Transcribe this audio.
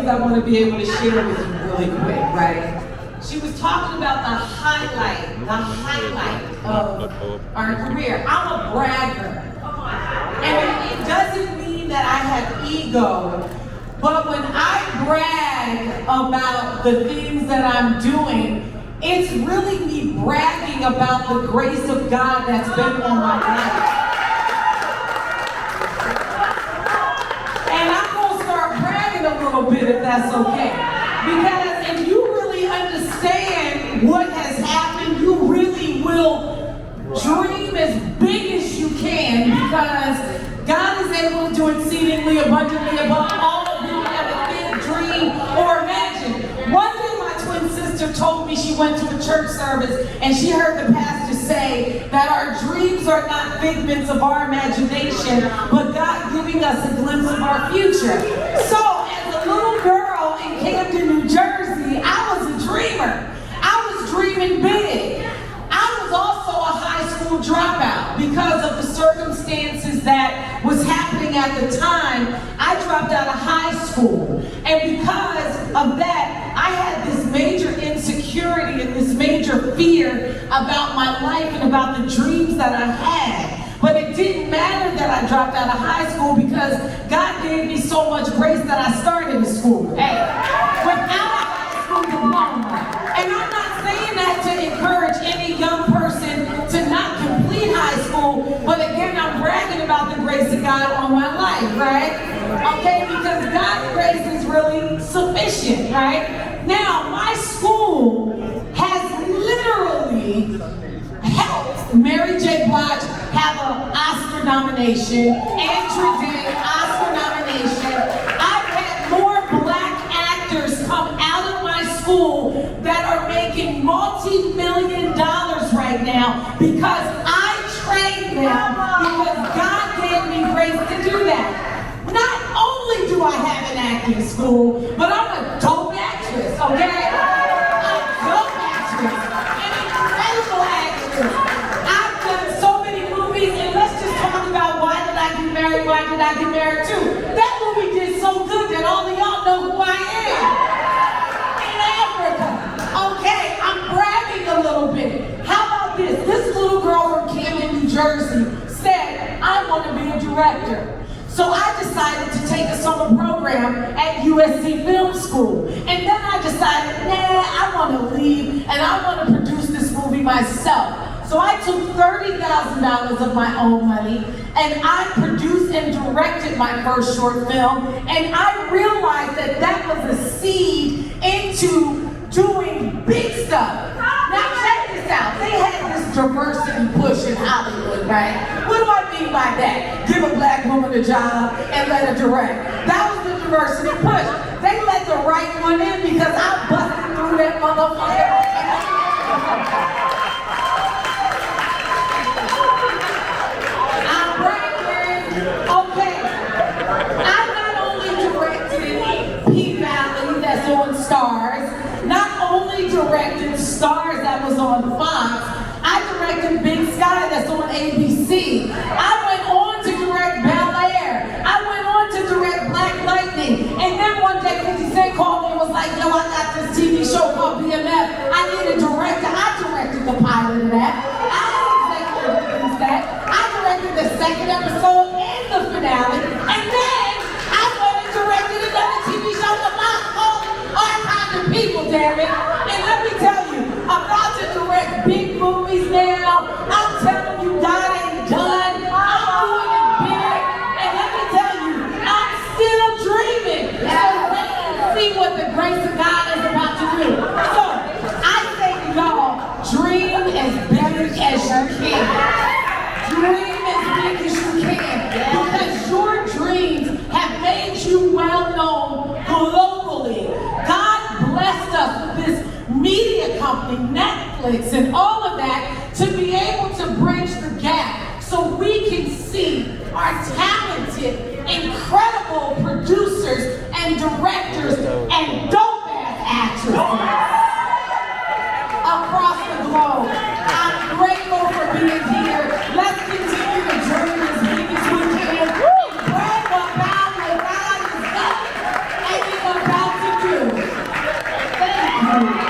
things I want to be able to share with you really quick, right? She was talking about the highlight of our career. I'm a bragger. And it doesn't mean that I have ego, but when I brag about the things that I'm doing, it's really me bragging about the grace of God that's been on my life. And I'm going to start bragging a little bit if that's okay. Because if you really understand what has happened, you really will dream as big as you can, because God is able to do exceedingly abundantly above all of you ever think, dream, or imagine. One day my twin sister told me she went to a church service and she heard the pastor say that our dreams are not figments of our imagination, but God giving us a glimpse of our future. So as a little girl in Camden, New Jersey, I was a dreamer. I was dreaming big. I was also a high school dropout because of the circumstances that was happening at the time. I dropped out of high school, and because of that, I had this major insecurity and this major fear about my life and about the dreams that I had. But it didn't matter that I dropped out of high school, because God gave me so much grace that I started in school. Hey, without a high school diploma. And I'm not saying that to encourage any young person to not complete high school, but again, I'm bragging about the grace of God on my life, right? Okay, because God's grace is really sufficient, right? Now, my school has literally helped Mary J. Blige have an Oscar nomination, Andrew Day, Oscar nomination. I've had more black actors come out of my school that are making multi-million dollars right now because I trained them, because God gave me grace to do that. Not only do I have an acting school, but I'm a dope actress, okay? A dope actress, an incredible actress. I've done so many movies, and let's just talk about Why Did I Get Married, Why Did I Get Married Too? That movie did so good that all of y'all know who I am. In Africa. Okay, I'm bragging a little bit. How about this? This little girl from Camden, New Jersey said, I want to be a director. So I decided to take a summer program at USC Film School. And then I decided, I want to leave and I want to produce this movie myself. So I took $30,000 of my own money and I produced and directed my first short film. And I realized that that was a seed into doing big stuff. Now check this out. They had this diversity push in Hollywood, right? What do I mean by that? Give a black woman a job and let her direct. That was the diversity push. They let the right one in because I busted through that motherfucker. I'm bragging. Okay. I not only directed P-Valley that's on Stars, not only directed Stars that was on Fox, I directed Big Sky that's on ABC. I went on to direct Bel Air. I went on to direct Black Lightning. And then one day 50 Cent called me and was like, yo, I got this TV show called BMF. I need a director. I directed the pilot of that. I executive produced that. I directed the second episode and the finale. And then I went and directed another TV show for my own archive of people, damn it. And let me tell you, I'm about to direct big movies now. I'm telling you, God ain't done. I'm doing it big. And let me tell you, I'm still dreaming. So wait and see what the grace of God is about to do. So I say to y'all, dream as big as you can. Dream as big as you can. Because your dreams have made you well known globally. God blessed us with this media company, Netflix, and all of that to be able to bridge the gap so we can see our talented, incredible producers and directors and dope-ass actors across the globe. I'm grateful for being here. Let's continue to dream as big as we can and brag about what God has done and it's about you.